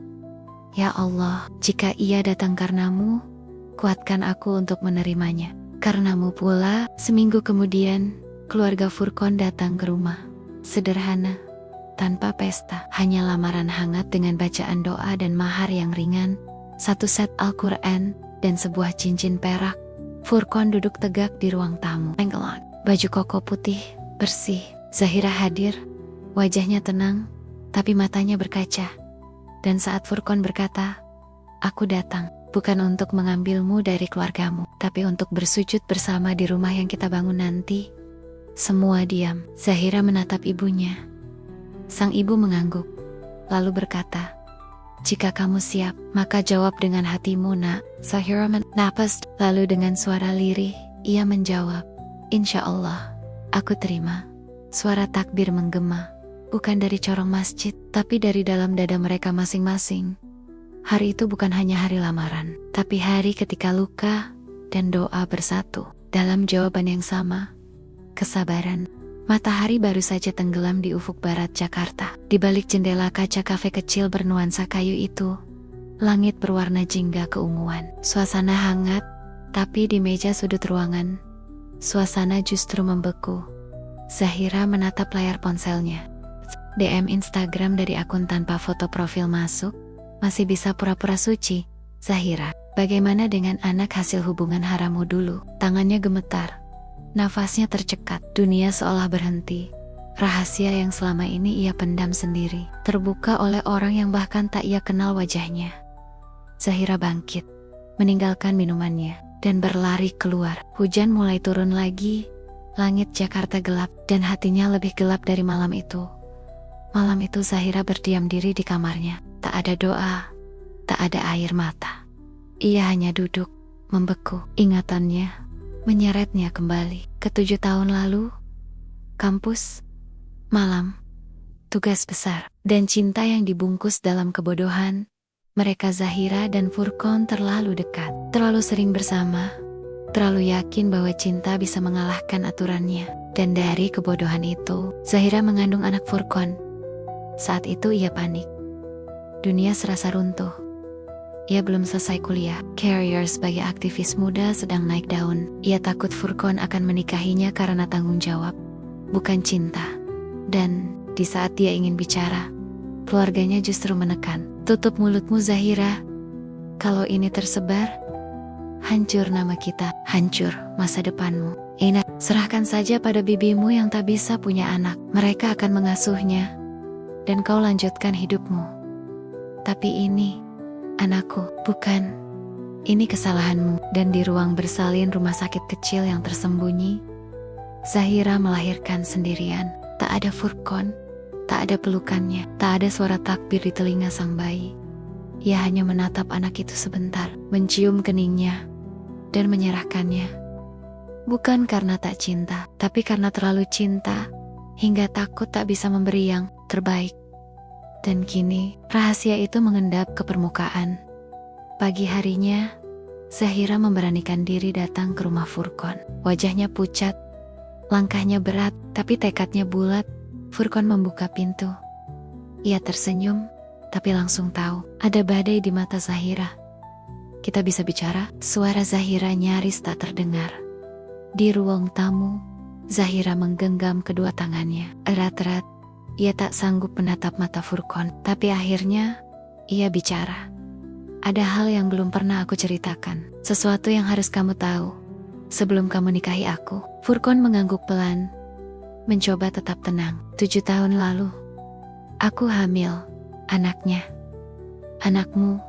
Ya Allah, jika ia datang karenamu, kuatkan aku untuk menerimanya. Karenamu pula, seminggu kemudian, keluarga Furqan datang ke rumah. Sederhana, tanpa pesta. Hanya lamaran hangat dengan bacaan doa dan mahar yang ringan. 1 set Al-Quran, dan sebuah cincin perak. Furqan duduk tegak di ruang tamu. Baju koko putih, bersih. Zahira hadir, wajahnya tenang, tapi matanya berkaca. Dan saat Furqan berkata, aku datang, bukan untuk mengambilmu dari keluargamu, tapi untuk bersujud bersama di rumah yang kita bangun nanti. Semua diam. Zahira menatap ibunya. Sang ibu mengangguk, lalu berkata, jika kamu siap, maka jawab dengan hatimu, nak. Zahira menapas, lalu dengan suara lirih, ia menjawab, insya Allah, aku terima. Suara takbir menggema, bukan dari corong masjid, tapi dari dalam dada mereka masing-masing. Hari itu bukan hanya hari lamaran, tapi hari ketika luka dan doa bersatu. Dalam jawaban yang sama, kesabaran. Matahari baru saja tenggelam di ufuk barat Jakarta. Di balik jendela kaca kafe kecil bernuansa kayu itu, langit berwarna jingga keunguan. Suasana hangat, tapi di meja sudut ruangan, suasana justru membeku. Zahira menatap layar ponselnya. DM Instagram dari akun tanpa foto profil masuk. Masih bisa pura-pura suci. Zahira, bagaimana dengan anak hasil hubungan harammu dulu? Tangannya gemetar. Nafasnya tercekat, dunia seolah berhenti. Rahasia yang selama ini ia pendam sendiri, terbuka oleh orang yang bahkan tak ia kenal wajahnya. Zahira bangkit, meninggalkan minumannya, dan berlari keluar. Hujan mulai turun lagi, langit Jakarta gelap, dan hatinya lebih gelap dari malam itu. Malam itu Zahira berdiam diri di kamarnya. Tak ada doa, tak ada air mata. Ia hanya duduk, membeku. Ingatannya menyeretnya kembali ke 7 tahun lalu. Kampus, malam, tugas besar, dan cinta yang dibungkus dalam kebodohan. Mereka Zahira dan Furqan terlalu dekat, terlalu sering bersama, terlalu yakin bahwa cinta bisa mengalahkan aturannya. Dan dari kebodohan itu, Zahira mengandung anak Furqan. Saat itu ia panik. Dunia serasa runtuh. Ia belum selesai kuliah. Career sebagai aktivis muda sedang naik daun. Ia takut Furqan akan menikahinya karena tanggung jawab, bukan cinta. Dan di saat dia ingin bicara, keluarganya justru menekan. Tutup mulutmu Zahira. Kalau ini tersebar, hancur nama kita, hancur masa depanmu. Ingat, serahkan saja pada bibimu yang tak bisa punya anak. Mereka akan mengasuhnya, dan kau lanjutkan hidupmu. Tapi ini, anakku, bukan. Ini kesalahanmu. Dan di ruang bersalin rumah sakit kecil yang tersembunyi, Zahira melahirkan sendirian. Tak ada Furqan, tak ada pelukannya, tak ada suara takbir di telinga sang bayi. Ia hanya menatap anak itu sebentar, mencium keningnya, dan menyerahkannya. Bukan karena tak cinta, tapi karena terlalu cinta, hingga takut tak bisa memberi yang terbaik. Dan kini, rahasia itu mengendap ke permukaan. Pagi harinya, Zahira memberanikan diri datang ke rumah Furqan. Wajahnya pucat, langkahnya berat, tapi tekadnya bulat. Furqan membuka pintu. Ia tersenyum, tapi langsung tahu ada badai di mata Zahira. Kita bisa bicara? Suara Zahira nyaris tak terdengar. Di ruang tamu, Zahira menggenggam kedua tangannya erat-erat. Ia tak sanggup menatap mata Furqan, tapi akhirnya ia bicara. Ada hal yang belum pernah aku ceritakan, sesuatu yang harus kamu tahu sebelum kamu nikahi aku. Furqan mengangguk pelan, mencoba tetap tenang. 7 tahun lalu, aku hamil, anaknya. Anakmu,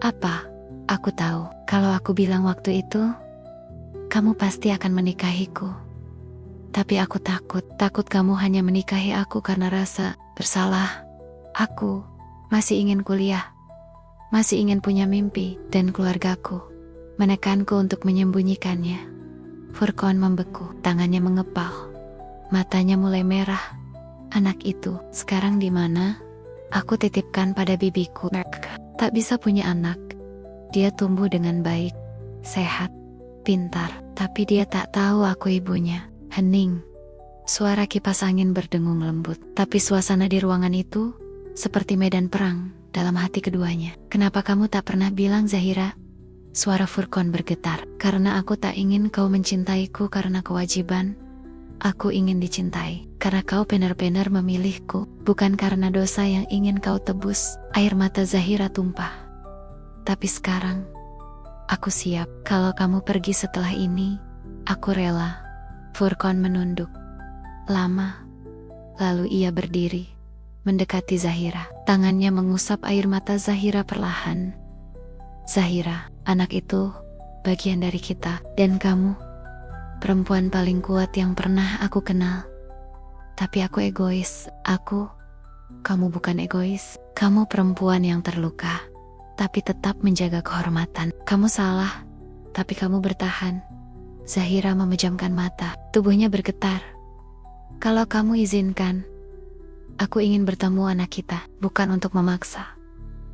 apa? Aku tahu, kalau aku bilang waktu itu, kamu pasti akan menikahiku. Tapi aku takut kamu hanya menikahi aku karena rasa bersalah. Aku masih ingin kuliah, masih ingin punya mimpi, dan keluargaku menekanku untuk menyembunyikannya. Furqan membeku, tangannya mengepal, matanya mulai merah. Anak itu sekarang di mana? Aku titipkan pada bibiku. Tak bisa punya anak. Dia tumbuh dengan baik, sehat, pintar, tapi dia tak tahu aku ibunya. Hening. Suara kipas angin berdengung lembut, tapi suasana di ruangan itu seperti medan perang dalam hati keduanya. Kenapa kamu tak pernah bilang, Zahira? Suara Furqan bergetar. Karena aku tak ingin kau mencintaiku karena kewajiban. Aku ingin dicintai karena kau benar-benar memilihku, bukan karena dosa yang ingin kau tebus. Air mata Zahira tumpah. Tapi sekarang, aku siap. Kalau kamu pergi setelah ini, aku rela. Furqan menunduk lama, lalu ia berdiri, mendekati Zahira. Tangannya mengusap air mata Zahira perlahan. Zahira, anak itu bagian dari kita, dan kamu, perempuan paling kuat yang pernah aku kenal. Tapi aku egois. Kamu bukan egois. Kamu perempuan yang terluka, tapi tetap menjaga kehormatan. Kamu salah, tapi kamu bertahan. Zahira memejamkan mata, tubuhnya bergetar. Kalau kamu izinkan, aku ingin bertemu anak kita, bukan untuk memaksa,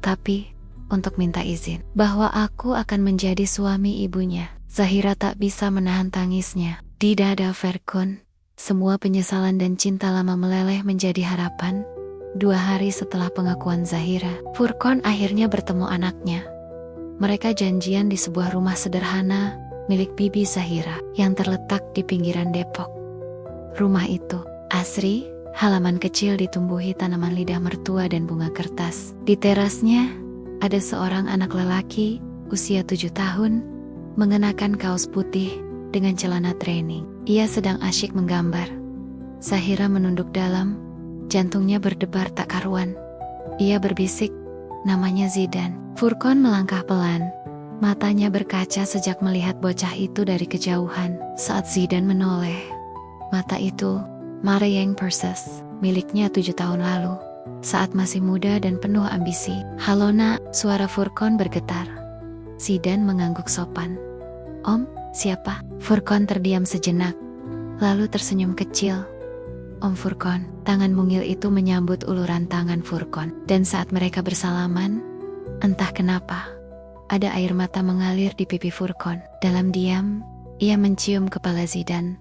tapi untuk minta izin bahwa aku akan menjadi suami ibunya. Zahira tak bisa menahan tangisnya. Di dada Furqan, semua penyesalan dan cinta lama meleleh menjadi harapan. 2 hari setelah pengakuan Zahira, Furqan akhirnya bertemu anaknya. Mereka janjian di sebuah rumah sederhana milik bibi Zahira yang terletak di pinggiran Depok. Rumah itu asri, halaman kecil ditumbuhi tanaman lidah mertua dan bunga kertas. Di terasnya ada seorang anak lelaki usia 7 tahun mengenakan kaos putih dengan celana training. Ia sedang asyik menggambar. Zahira menunduk dalam, jantungnya berdebar tak karuan. Ia berbisik, namanya Zidan. Furqan melangkah pelan. Matanya berkaca sejak melihat bocah itu dari kejauhan. Saat Zidan menoleh, mata itu merayang persis, miliknya 7 tahun lalu, saat masih muda dan penuh ambisi. "Halo nak," suara Furqan bergetar. Zidan mengangguk sopan. "Om, siapa?" Furqan terdiam sejenak, lalu tersenyum kecil. "Om Furqan." Tangan mungil itu menyambut uluran tangan Furqan. Dan saat mereka bersalaman, entah kenapa, ada air mata mengalir di pipi Furqan. Dalam diam, ia mencium kepala Zidan,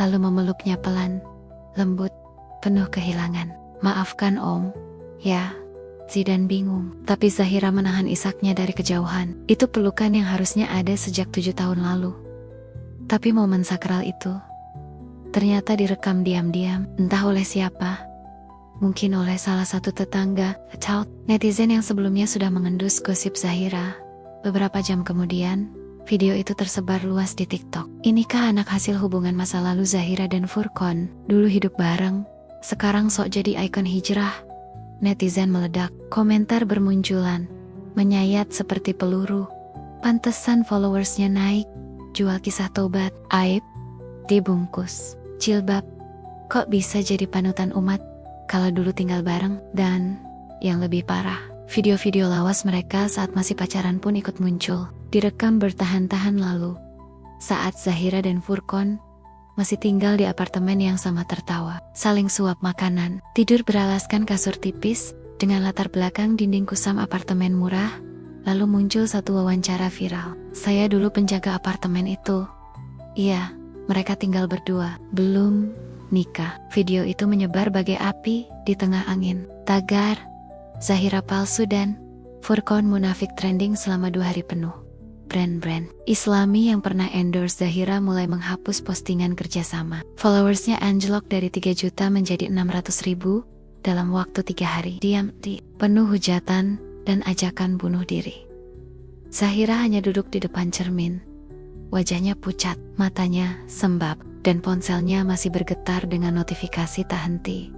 lalu memeluknya pelan, lembut, penuh kehilangan. "Maafkan Om." "Ya." Zidan bingung, tapi Zahira menahan isaknya dari kejauhan. Itu pelukan yang harusnya ada sejak 7 tahun lalu. Tapi momen sakral itu ternyata direkam diam-diam, entah oleh siapa. Mungkin oleh salah satu tetangga atau netizen yang sebelumnya sudah mengendus gosip Zahira. Beberapa jam kemudian, video itu tersebar luas di TikTok. Inikah anak hasil hubungan masa lalu Zahira dan Furqan? Dulu hidup bareng, sekarang sok jadi ikon hijrah. Netizen meledak, komentar bermunculan, menyayat seperti peluru. Pantesan followersnya naik, jual kisah tobat, aib, dibungkus, jilbab. Kok bisa jadi panutan umat kalau dulu tinggal bareng? Dan yang lebih parah, video-video lawas mereka saat masih pacaran pun ikut muncul. Direkam bertahan-tahan lalu, saat Zahira dan Furqan masih tinggal di apartemen yang sama, tertawa, saling suap makanan, tidur beralaskan kasur tipis, dengan latar belakang dinding kusam apartemen murah. Lalu muncul satu wawancara viral. "Saya dulu penjaga apartemen itu." Iya, mereka tinggal berdua, belum nikah. Video itu menyebar bagai api di tengah angin. Tagar, Zahira palsu dan Furqan munafik trending selama 2 hari penuh. Brand-brand Islami yang pernah endorse Zahira mulai menghapus postingan kerjasama. Followersnya anjlok dari 3 juta menjadi 600.000 dalam waktu 3 hari. Diam di penuh hujatan dan ajakan bunuh diri. Zahira hanya duduk di depan cermin. Wajahnya pucat, matanya sembab, dan ponselnya masih bergetar dengan notifikasi tak henti.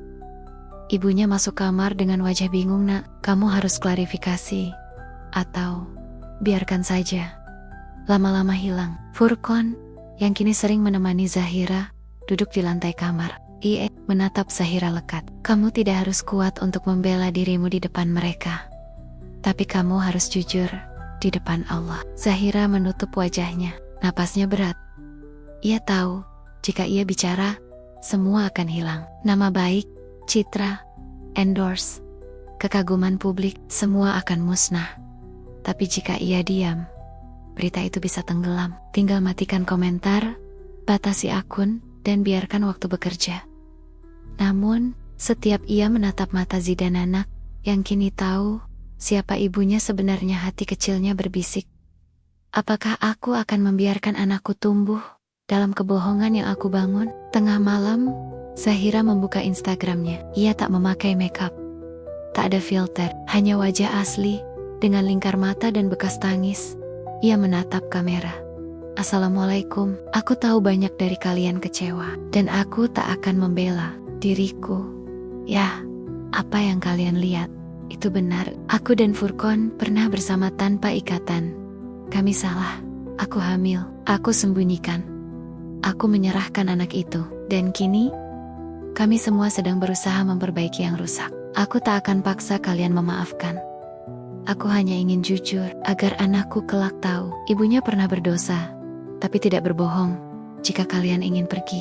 Ibunya masuk kamar dengan wajah bingung. "Nak, kamu harus klarifikasi, atau biarkan saja." Lama-lama hilang. Furqan, yang kini sering menemani Zahira, duduk di lantai kamar. Ia menatap Zahira lekat. "Kamu tidak harus kuat untuk membela dirimu di depan mereka. Tapi kamu harus jujur di depan Allah." Zahira menutup wajahnya. Napasnya berat. Ia tahu, jika ia bicara, semua akan hilang. Nama baik, citra, endorse, kekaguman publik, semua akan musnah. Tapi jika ia diam, berita itu bisa tenggelam. Tinggal matikan komentar, batasi akun, dan biarkan waktu bekerja. Namun, setiap ia menatap mata Zidan, anak yang kini tahu siapa ibunya sebenarnya, hati kecilnya berbisik, "Apakah aku akan membiarkan anakku tumbuh dalam kebohongan yang aku bangun?" Tengah malam, Zahira membuka Instagramnya. Ia tak memakai makeup, tak ada filter, hanya wajah asli dengan lingkar mata dan bekas tangis. Ia menatap kamera. "Assalamualaikum, aku tahu banyak dari kalian kecewa, dan aku tak akan membela diriku. Ya, apa yang kalian lihat itu benar. Aku dan Furqan pernah bersama tanpa ikatan. Kami salah. Aku hamil. Aku sembunyikan. Aku menyerahkan anak itu. Dan kini, kami semua sedang berusaha memperbaiki yang rusak. Aku tak akan paksa kalian memaafkan. Aku hanya ingin jujur, agar anakku kelak tahu ibunya pernah berdosa, tapi tidak berbohong. Jika kalian ingin pergi,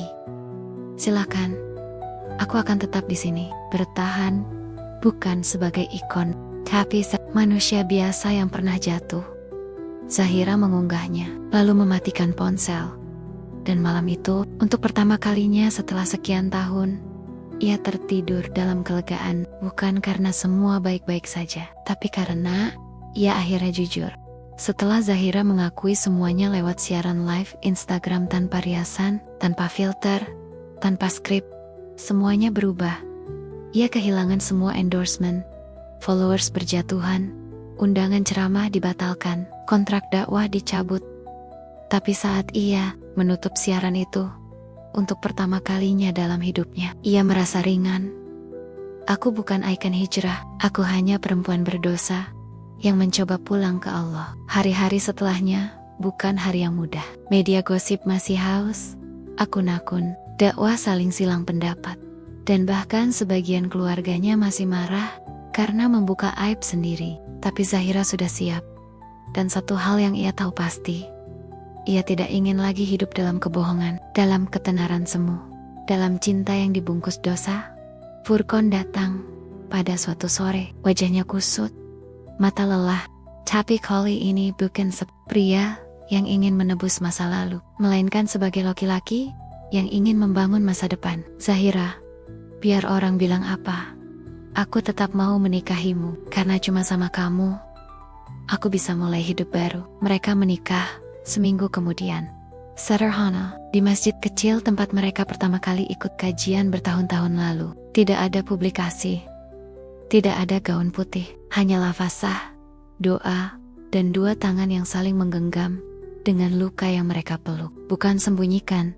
silakan. Aku akan tetap di sini, bertahan, bukan sebagai ikon, tapi manusia biasa yang pernah jatuh." Zahira mengunggahnya, lalu mematikan ponsel. Dan malam itu, untuk pertama kalinya setelah sekian tahun, ia tertidur dalam kelegaan, bukan karena semua baik-baik saja, tapi karena ia akhirnya jujur. Setelah Zahira mengakui semuanya lewat siaran live Instagram tanpa riasan, tanpa filter, tanpa skrip, semuanya berubah. Ia kehilangan semua endorsement, followers berjatuhan, undangan ceramah dibatalkan, kontrak dakwah dicabut. Tapi saat ia menutup siaran itu, untuk pertama kalinya dalam hidupnya, ia merasa ringan. "Aku bukan ikon hijrah, aku hanya perempuan berdosa yang mencoba pulang ke Allah." Hari-hari setelahnya bukan hari yang mudah. Media gosip masih haus, akun-akun dakwah saling silang pendapat. Dan bahkan sebagian keluarganya masih marah karena membuka aib sendiri. Tapi Zahira sudah siap. Dan satu hal yang ia tahu pasti, ia tidak ingin lagi hidup dalam kebohongan, dalam ketenaran semu, dalam cinta yang dibungkus dosa. Furqan datang pada suatu sore, wajahnya kusut, mata lelah. Tapi kali ini bukan pria yang ingin menebus masa lalu, melainkan sebagai laki-laki yang ingin membangun masa depan. Zahira, biar orang bilang apa, aku tetap mau menikahimu, karena cuma sama kamu aku bisa mulai hidup baru. Mereka menikah seminggu kemudian. Sederhana, di masjid kecil tempat mereka pertama kali ikut kajian bertahun-tahun lalu. Tidak ada publikasi, tidak ada gaun putih, hanya lafazah, doa, dan dua tangan yang saling menggenggam dengan luka yang mereka peluk. Bukan sembunyikan.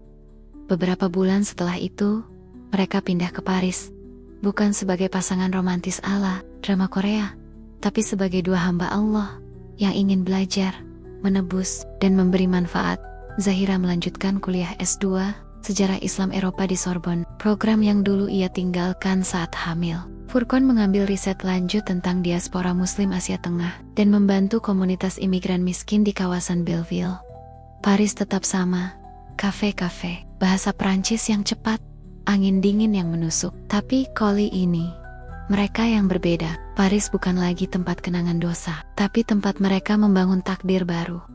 Beberapa bulan setelah itu, mereka pindah ke Paris. Bukan sebagai pasangan romantis ala drama Korea, tapi sebagai dua hamba Allah yang ingin belajar, menebus, dan memberi manfaat. Zahira melanjutkan kuliah S2 Sejarah Islam Eropa di Sorbonne, program yang dulu ia tinggalkan saat hamil. Furqan mengambil riset lanjut tentang diaspora Muslim Asia Tengah dan membantu komunitas imigran miskin di kawasan Belleville. Paris tetap sama, kafe-kafe, bahasa Prancis yang cepat, angin dingin yang menusuk. Tapi kali ini, mereka yang berbeda. Paris bukan lagi tempat kenangan dosa, tapi tempat mereka membangun takdir baru.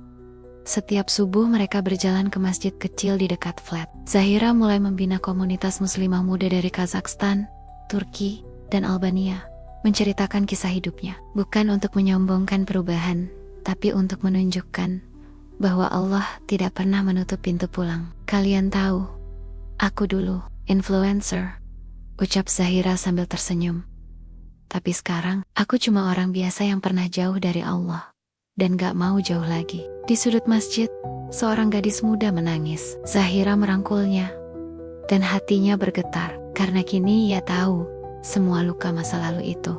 Setiap subuh mereka berjalan ke masjid kecil di dekat flat. Zahira mulai membina komunitas muslimah muda dari Kazakhstan, Turki, dan Albania, menceritakan kisah hidupnya. Bukan untuk menyombongkan perubahan, tapi untuk menunjukkan bahwa Allah tidak pernah menutup pintu pulang. Kalian tahu, aku dulu influencer, ucap Zahira sambil tersenyum. Tapi sekarang, aku cuma orang biasa yang pernah jauh dari Allah, dan gak mau jauh lagi. Di sudut masjid, seorang gadis muda menangis. Zahira merangkulnya, dan hatinya bergetar, karena kini ia tahu, semua luka masa lalu itu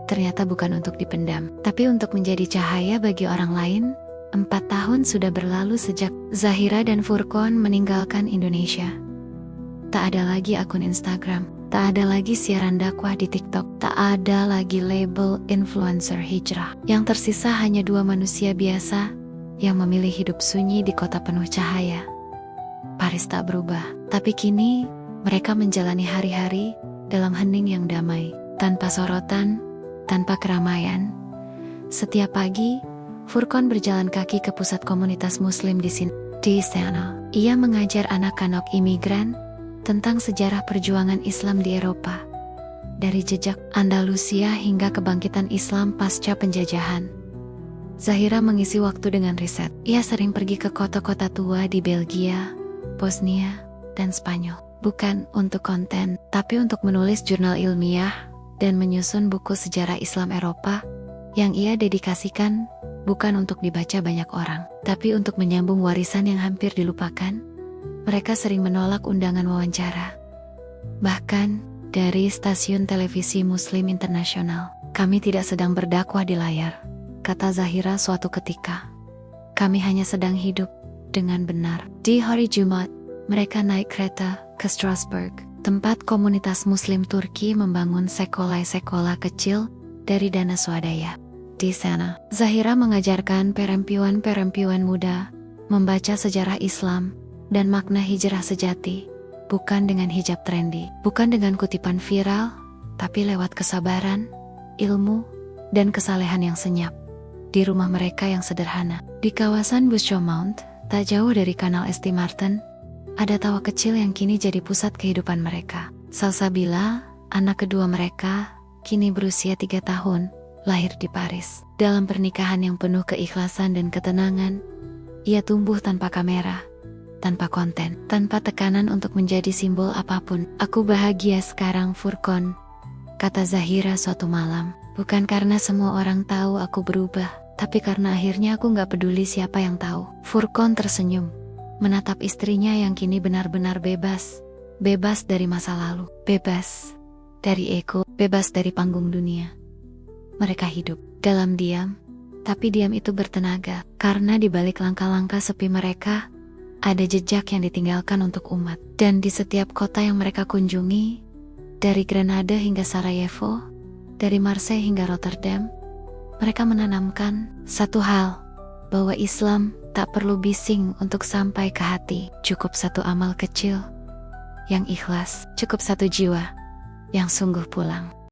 ternyata bukan untuk dipendam, tapi untuk menjadi cahaya bagi orang lain. 4 tahun sudah berlalu sejak Zahira dan Furqan meninggalkan Indonesia. Tak ada lagi akun Instagram, tak ada lagi siaran dakwah di TikTok, tak ada lagi label influencer hijrah. Yang tersisa hanya dua manusia biasa yang memilih hidup sunyi di kota penuh cahaya. Paris tak berubah, tapi kini mereka menjalani hari-hari dalam hening yang damai, tanpa sorotan, tanpa keramaian. Setiap pagi, Furqan berjalan kaki ke pusat komunitas muslim di sini. Di sana, ia mengajar anak-anak imigran tentang sejarah perjuangan Islam di Eropa, dari jejak Andalusia hingga kebangkitan Islam pasca penjajahan. Zahira mengisi waktu dengan riset. Ia sering pergi ke kota-kota tua di Belgia, Bosnia, dan Spanyol. Bukan untuk konten, tapi untuk menulis jurnal ilmiah dan menyusun buku sejarah Islam Eropa yang ia dedikasikan bukan untuk dibaca banyak orang, tapi untuk menyambung warisan yang hampir dilupakan. Mereka sering menolak undangan wawancara, bahkan dari stasiun televisi Muslim Internasional. Kami tidak sedang berdakwah di layar, kata Zahira suatu ketika. Kami hanya sedang hidup dengan benar. Di hari Jumat, mereka naik kereta ke Strasbourg, tempat komunitas Muslim Turki membangun sekolah-sekolah kecil dari dana swadaya. Di sana, Zahira mengajarkan perempuan-perempuan muda membaca sejarah Islam dan makna hijrah sejati, bukan dengan hijab trendy, bukan dengan kutipan viral, tapi lewat kesabaran, ilmu, dan kesalehan yang senyap. Di rumah mereka yang sederhana, di kawasan Bushomount, tak jauh dari kanal St. Martin, ada tawa kecil yang kini jadi pusat kehidupan mereka. Salsabila, anak kedua mereka, kini berusia 3 tahun, lahir di Paris. Dalam pernikahan yang penuh keikhlasan dan ketenangan, ia tumbuh tanpa kamera, tanpa konten, tanpa tekanan untuk menjadi simbol apapun. Aku bahagia sekarang, Furqan, kata Zahira suatu malam. Bukan karena semua orang tahu aku berubah, tapi karena akhirnya aku gak peduli siapa yang tahu. Furqan tersenyum, menatap istrinya yang kini benar-benar bebas. Bebas dari masa lalu, bebas dari ego, bebas dari panggung dunia. Mereka hidup dalam diam, tapi diam itu bertenaga, karena di balik langkah-langkah sepi mereka, ada jejak yang ditinggalkan untuk umat. Dan di setiap kota yang mereka kunjungi, Dari Grenada hingga Sarajevo, dari Marseille hingga Rotterdam, mereka menanamkan satu hal, bahwa Islam tak perlu bising untuk sampai ke hati. Cukup satu amal kecil yang ikhlas, cukup satu jiwa yang sungguh pulang.